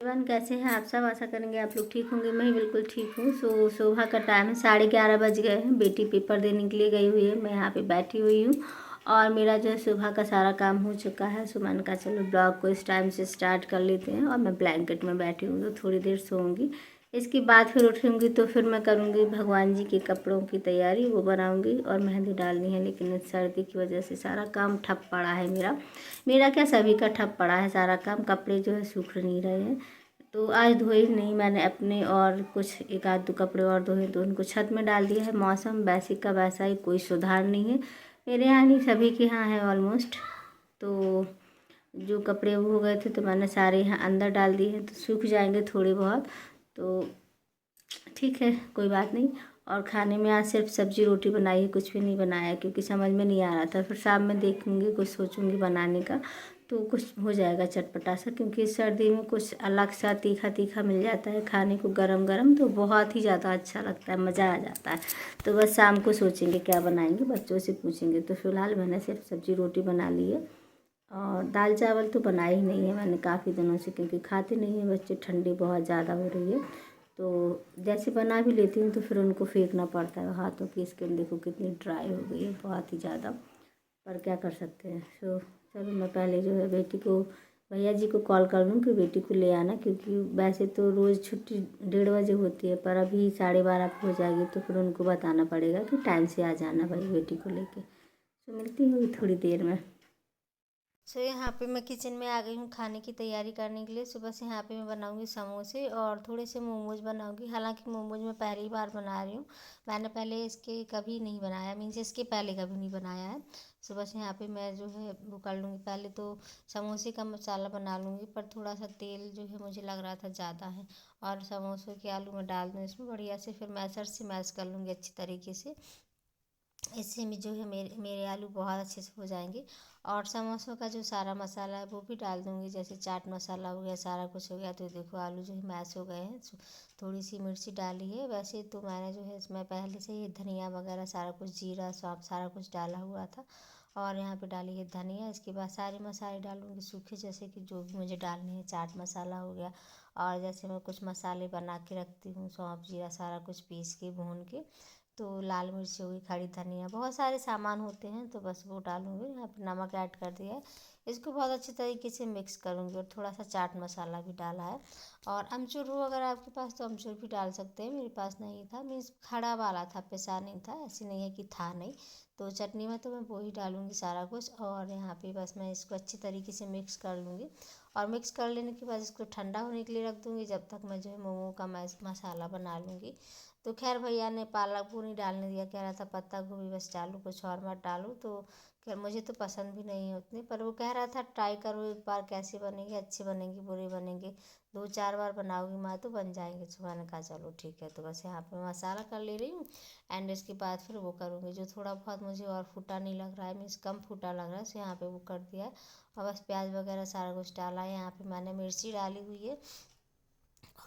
Everyone, कैसे हैं आप सब। आशा करेंगे आप लोग ठीक होंगे। मैं ही बिल्कुल ठीक हूँ। सुबह का टाइम है, 11:30 बज गए हैं। बेटी पेपर देने के लिए गई हुई है, मैं यहाँ पे बैठी हुई हूँ और मेरा जो है सुबह का सारा काम हो चुका है। सो मैंने कहा चलो ब्लॉग को इस टाइम से स्टार्ट कर लेते हैं। और मैं ब्लैंकेट में बैठी हूँ तो थोड़ी देर सोऊंगी। इसके बाद फिर उठूँगी तो फिर मैं करूँगी भगवान जी के कपड़ों की तैयारी, वो बनाऊँगी और मेहंदी डालनी है। लेकिन इस सर्दी की वजह से सारा काम ठप पड़ा है मेरा। मेरा क्या, सभी का ठप पड़ा है सारा काम। कपड़े जो है सूख नहीं रहे हैं तो आज धोए नहीं मैंने अपने, और कुछ एक आध दो कपड़े और धोए तो उनको छत में डाल दिया है। मौसम वैसे का वैसा ही, कोई सुधार नहीं है मेरे यहाँ, नहीं सभी के यहाँ है ऑलमोस्ट। तो जो कपड़े वो हो गए थे तो मैंने सारे यहाँ अंदर डाल दिए हैं, तो सूख जाएंगे थोड़े बहुत तो ठीक है, कोई बात नहीं। और खाने में आज सिर्फ सब्जी रोटी बनाई है, कुछ भी नहीं बनाया क्योंकि समझ में नहीं आ रहा था। फिर शाम में देखूँगी, कुछ सोचूंगी बनाने का तो कुछ हो जाएगा चटपटा सा, क्योंकि इस सर्दी में कुछ अलग सा तीखा तीखा मिल जाता है खाने को गरम गरम, तो बहुत ही ज़्यादा अच्छा लगता है, मज़ा आ जाता है। तो बस शाम को सोचेंगे क्या बनाएंगे, बच्चों से पूछेंगे। तो फिलहाल मैंने सिर्फ सब्जी रोटी बना ली है और दाल चावल तो बनाया ही नहीं है मैंने काफ़ी दिनों से, क्योंकि खाते नहीं हैं बच्चे, ठंडी बहुत ज़्यादा हो रही है। तो जैसे बना भी लेती हूँ तो फिर उनको फेंकना पड़ता है। हाथों की स्किन देखो कितनी ड्राई हो गई है, बहुत ही ज़्यादा, पर क्या कर सकते हैं। सो चलो मैं पहले जो है बेटी को, भैया जी को कॉल कर लूँ कि बेटी को ले आना, क्योंकि वैसे तो रोज़ छुट्टी 1:30 बजे होती है, पर अभी 12:30 पे हो जाएगी तो फिर उनको बताना पड़ेगा कि टाइम से आ जाना भाई बेटी को लेके। तो मिलती हूँ थोड़ी देर में। यहाँ पे मैं किचन में आ गई हूँ खाने की तैयारी करने के लिए। सुबह से यहाँ पे मैं बनाऊँगी समोसे और थोड़े से मोमोज बनाऊँगी। हालांकि मोमोज मैं पहली बार बना रही हूँ, मैंने पहले इसके कभी नहीं बनाया, मीन्स इसके पहले कभी नहीं बनाया है। सुबह से यहाँ पे मैं जो है वो कर लूँगी। पहले तो समोसे का मसाला बना लूँगी, पर थोड़ा सा तेल जो है मुझे लग रहा था ज़्यादा है, और समोसों के आलू मैं डाल दूँ इसमें बढ़िया से, फिर मैशर से मैश कर लूँगी अच्छी तरीके से। इससे में जो है मेरे मेरे आलू बहुत अच्छे से हो जाएंगे। और समोसों का जो सारा मसाला है वो भी डाल दूँगी, जैसे चाट मसाला हो गया, सारा कुछ हो गया। तो देखो आलू जो है मैश हो गए हैं। थोड़ी सी मिर्ची डाली है, वैसे तो मैंने जो है इसमें पहले से ही धनिया वगैरह सारा कुछ, जीरा सौंफ सारा कुछ डाला हुआ था। और यहाँ पे डाली है धनिया। इसके बाद सारे मसाले डालूँगी सूखे, जैसे कि जो भी मुझे डालने हैं, चाट मसाला हो गया, और जैसे मैं कुछ मसाले बना के रखती हूँ, सौंफ जीरा सारा कुछ पीस के भून के, तो लाल मिर्च हो गई, खड़ी धनिया, बहुत सारे सामान होते हैं, तो बस वो डालूँगी। यहाँ पर नमक ऐड कर दिया है, इसको बहुत अच्छे तरीके से मिक्स करूँगी। और थोड़ा सा चाट मसाला भी डाला है। और अमचूर हो अगर आपके पास तो अमचूर भी डाल सकते हैं, मेरे पास नहीं था, मीन्स खड़ा वाला था, पिसा नहीं था, ऐसे नहीं है कि था नहीं। तो चटनी में तो मैं वो ही डालूँगी सारा कुछ। और यहाँ पे बस मैं इसको अच्छी तरीके से मिक्स कर लूँगी। और मिक्स कर लेने के बाद इसको ठंडा होने के लिए रख दूँगी, जब तक मैं जो है मोमो का मसाला बना लूँगी। तो खैर भैया ने पालक वो नहीं डालने दिया, कह रहा था पत्ता गोभी बस डालो, कुछ और मत डालो। तो खैर मुझे तो पसंद भी नहीं है उतनी, पर वो कह रहा था ट्राई करो एक बार, कैसी बनेगी, अच्छी बनेगी बुरी बनेगी, 2-4 बार बनाओगी माँ तो बन जाएंगे। तो मैंने कहा चलो ठीक है। तो बस यहाँ पे मसाला कर ले रही हूँ, एंड इसके बाद फिर वो करूँगी जो थोड़ा बहुत मुझे और फूटा नहीं लग रहा है, मीन्स कम फूटा लग रहा है, सो यहाँ पे वो कर दिया है। और बस प्याज वगैरह सारा कुछ डाला है। यहाँ पे मैंने मिर्ची डाली हुई है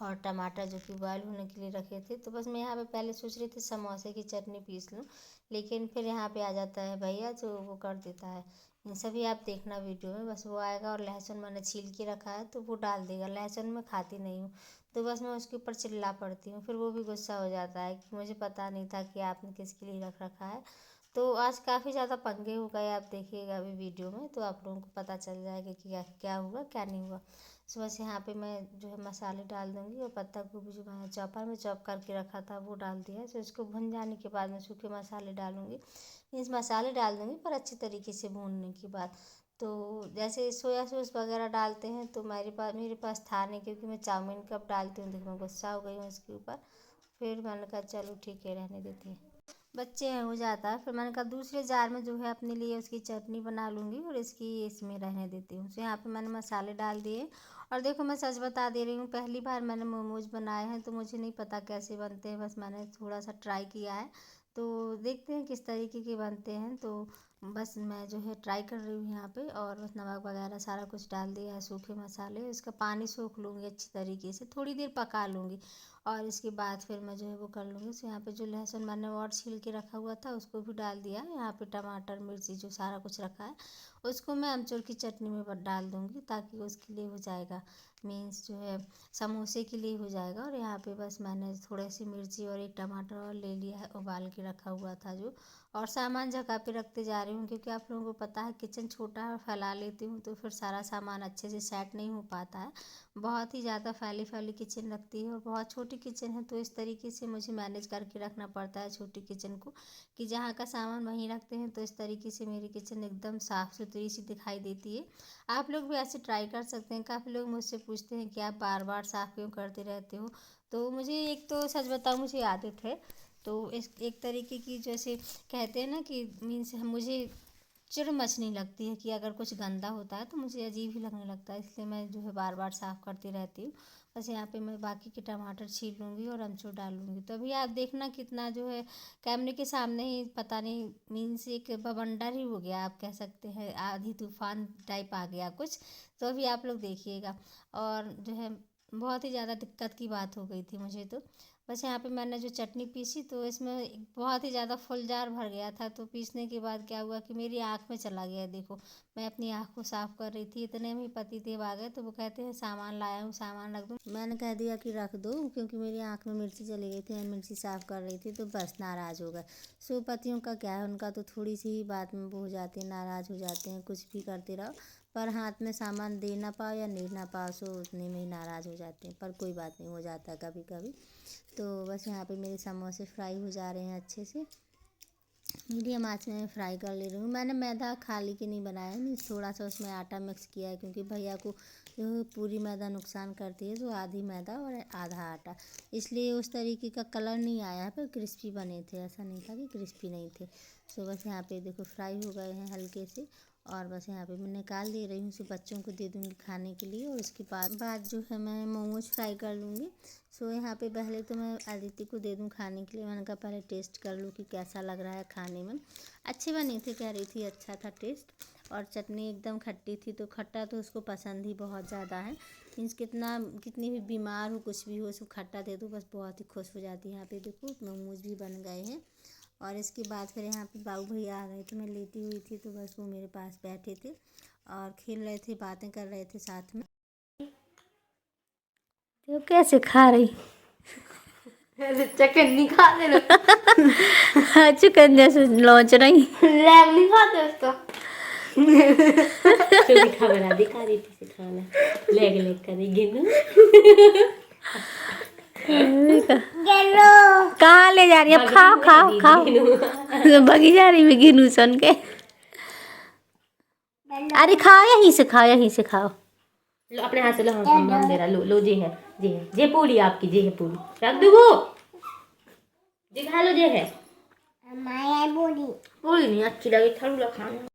और टमाटर जो कि बॉयल होने के लिए रखे थे। तो बस मैं यहाँ पे पहले सोच रही थी समोसे की चटनी पीस लूँ, लेकिन फिर यहाँ पे आ जाता है भैया जो वो कर देता है। इन सभी आप देखना वीडियो में, बस वो आएगा और लहसुन मैंने छील के रखा है तो वो डाल देगा। लहसुन मैं खाती नहीं हूँ, तो बस मैं उसके ऊपर चिल्ला पड़ती हूँ, फिर वो भी गुस्सा हो जाता है कि मुझे पता नहीं था कि आपने किसके लिए रख रखा है। तो आज काफ़ी ज़्यादा पंगे हो गए, आप देखिएगा अभी वीडियो में तो आप लोगों को पता चल जाएगा कि क्या क्या हुआ क्या नहीं हुआ। सो बस यहाँ पे मैं जो है मसाले डाल दूँगी, और पत्ता गोभी जो मैंने चॉपर में चॉप करके रखा था वो डाल दिया है। सो इसको भुन जाने के बाद मैं सूखे मसाले डालूँगी, मीन्स मसाले डाल दूँगी पर अच्छी तरीके से भूनने के बाद। तो जैसे सोया सॉस वगैरह डालते हैं तो मेरे पास था नहीं, क्योंकि मैं चाउमीन कब डालती हूँ, देखो मैं गुस्सा हो गई हूँ इसके ऊपर। फिर मैंने कहा चलो ठीक है रहने देते हैं, बच्चे हैं हो जाता है। फिर मैंने कहा दूसरे जार में जो है अपने लिए उसकी चटनी बना लूँगी और इसकी इसमें रहने देती हूँ। तो यहाँ पे मैंने मसाले डाल दिए। और देखो मैं सच बता दे रही हूँ, पहली बार मैंने मोमोज बनाए हैं तो मुझे नहीं पता कैसे बनते हैं, बस मैंने थोड़ा सा ट्राई किया है। तो देखते हैं किस तरीके के बनते हैं। तो बस मैं जो है ट्राई कर रही हूँ यहाँ पे, और बस नमक वगैरह सारा कुछ डाल दिया है, सूखे मसाले, इसका पानी सोख लूँगी अच्छी तरीके से, थोड़ी देर पका लूँगी। और इसके बाद फिर मैं जो है वो कर लूँगी। सो यहाँ पे जो लहसुन मैंने और छील के रखा हुआ था उसको भी डाल दिया। यहाँ पे टमाटर मिर्ची जो सारा कुछ रखा है उसको मैं अमचूर की चटनी में डाल दूँगी, ताकि उसके लिए हो जाएगा, मीन्स जो है समोसे के लिए हो जाएगा। और यहाँ पे बस मैंने थोड़ी सी मिर्ची और एक टमाटर और ले लिया है, उबाल के रखा हुआ था जो। और सामान जगह पे रखते जा रही हूँ, क्योंकि आप लोगों को पता है किचन छोटा है, फैला लेती हूँ तो फिर सारा सामान अच्छे से सेट नहीं हो पाता है। बहुत ही ज़्यादा फैली फैली किचन लगती है और बहुत छोटी किचन है, तो इस तरीके से मुझे मैनेज करके रखना पड़ता है छोटी किचन को, कि जहाँ का सामान वहीं रखते हैं। तो इस तरीके से मेरी किचन एकदम साफ़ सुथरी सी दिखाई देती है। आप लोग भी ऐसे ट्राई कर सकते हैं। काफ़ी लोग मुझसे पूछते हैं कि आप बार बार साफ़ क्यों करते रहते हो। तो मुझे एक तो सच बताऊँ, मुझे आदत है। तो इस एक तरीके की, जैसे कहते हैं ना कि मीन्स मुझे चिढ़ मचने लगती है कि अगर कुछ गंदा होता है तो मुझे अजीब ही लगने लगता है, इसलिए मैं जो है बार बार साफ़ करती रहती हूँ। बस यहाँ पे मैं बाकी के टमाटर छील लूँगी और अमचूर डाल लूँगी। तो अभी आप देखना कितना जो है कैमरे के सामने ही, पता नहीं मीन्स एक बवंडर ही हो गया, आप कह सकते हैं आधी तूफान टाइप आ गया कुछ। तो अभी आप लोग देखिएगा। और जो है बहुत ही ज़्यादा दिक्कत की बात हो गई थी मुझे। तो बस यहाँ पे मैंने जो चटनी पीसी तो इसमें बहुत ही ज़्यादा फुल जार भर गया था। तो पीसने के बाद क्या हुआ कि मेरी आँख में चला गया। देखो, मैं अपनी आँख को साफ़ कर रही थी, इतने में पति देव आ गए। तो वो कहते हैं सामान लाया हूँ, सामान रख दूँ। मैंने कह दिया कि रख दो, क्योंकि मेरी आँख में मिर्ची चली गई थी, मैं मिर्ची साफ़ कर रही थी, तो बस नाराज़ हो गए। सो पतियों का क्या है, उनका तो थोड़ी सी ही बात में वो हो जाते हैं, नाराज़ हो जाते हैं, कुछ भी करते रहो, पर हाथ में सामान दे ना पाओ या ले ना पाओ, सो उतने में ही नाराज़ हो जाते हैं। पर कोई बात नहीं, हो जाता है कभी कभी। तो बस यहाँ पे मेरे समोसे फ्राई हो जा रहे हैं अच्छे से, मीडियम आंच में फ्राई कर ले रही हूँ। मैंने मैदा खाली के नहीं बनाया, नहीं थोड़ा सा उसमें आटा मिक्स किया है, क्योंकि भैया को जो पूरी मैदा नुकसान करती है, तो आधी मैदा और आधा आटा, इसलिए उस तरीके का कलर नहीं आया है, पर क्रिस्पी बने थे, ऐसा नहीं था कि क्रिस्पी नहीं थे। सो बस यहाँ पे देखो फ्राई हो गए हैं हल्के से, और बस यहाँ पे मैं निकाल दे रही हूँ, सो बच्चों को दे दूँगी खाने के लिए। और उसके बाद जो है मैं मोमोज फ्राई कर लूँगी। सो यहाँ पे पहले तो मैं अदिति को दे दूँ खाने के लिए। मैंने कहा पहले टेस्ट कर लूँ कि कैसा लग रहा है खाने में। अच्छे बने थे, कह रही थी अच्छा था टेस्ट, और चटनी एकदम खट्टी थी। तो खट्टा तो उसको पसंद ही बहुत ज़्यादा है, मीन्स कितनी भी बीमार हो, कुछ भी हो, उसको खट्टा दे दो बस बहुत ही खुश हो जाती है। यहाँ पे देखो मोमोज भी बन गए हैं। और इसके बाद फिर यहाँ पे बाबू भैया आ गए थे, मैं लेटी हुई थी, तो बस वो मेरे पास बैठे थे और खेल रहे थे, बातें कर रहे थे साथ में। तो कैसे खा रही चकन्नी खाते लोग चिकन जैसे लौच रही लैब नहीं खाते उसको तो दिखा बना दिखा रही थी खाना लेग लेग कर गिनू कहाँ ले जा रही है? अब खाओ खाओ खाओ भगी जा रही है गिनू सुन के। अरे खाओ, यहीं से खाओ, यहीं से खाओ। लो अपने हाथ से लो, हम दे रहा, लो लो जे है, जे पूरी आपकी, जे है पूरी, रख दो वो जे खा लो, जे है पूरी नहीं अच्छी लगी, थोड़ा खाना।